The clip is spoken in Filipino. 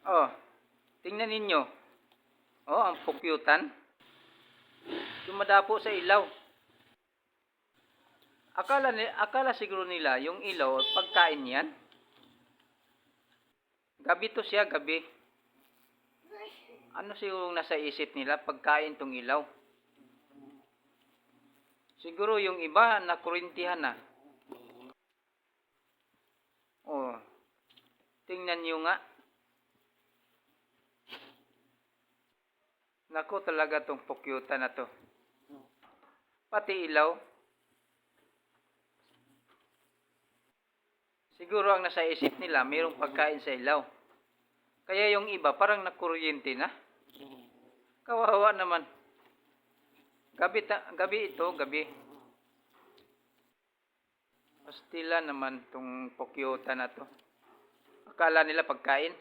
Oh, tingnan ninyo. Oh, ang pukyutan. Dumadapo sa ilaw. Akala siguro nila yung ilaw pagkain yan. Gabi to siya, gabi. Ano siguro nasa isip nila pagkain tong ilaw? Siguro yung iba nakurintihan na. Oh, tingnan nyo nga. Naku talaga tong pukyutan na to. Pati ilaw. Siguro ang nasa isip nila, mayroong pagkain sa ilaw. Kaya yung iba parang nakuryente na. Kawawa naman. Gabi ito, gabi. Pastila naman tong pukyutan na to. Akala nila pagkain.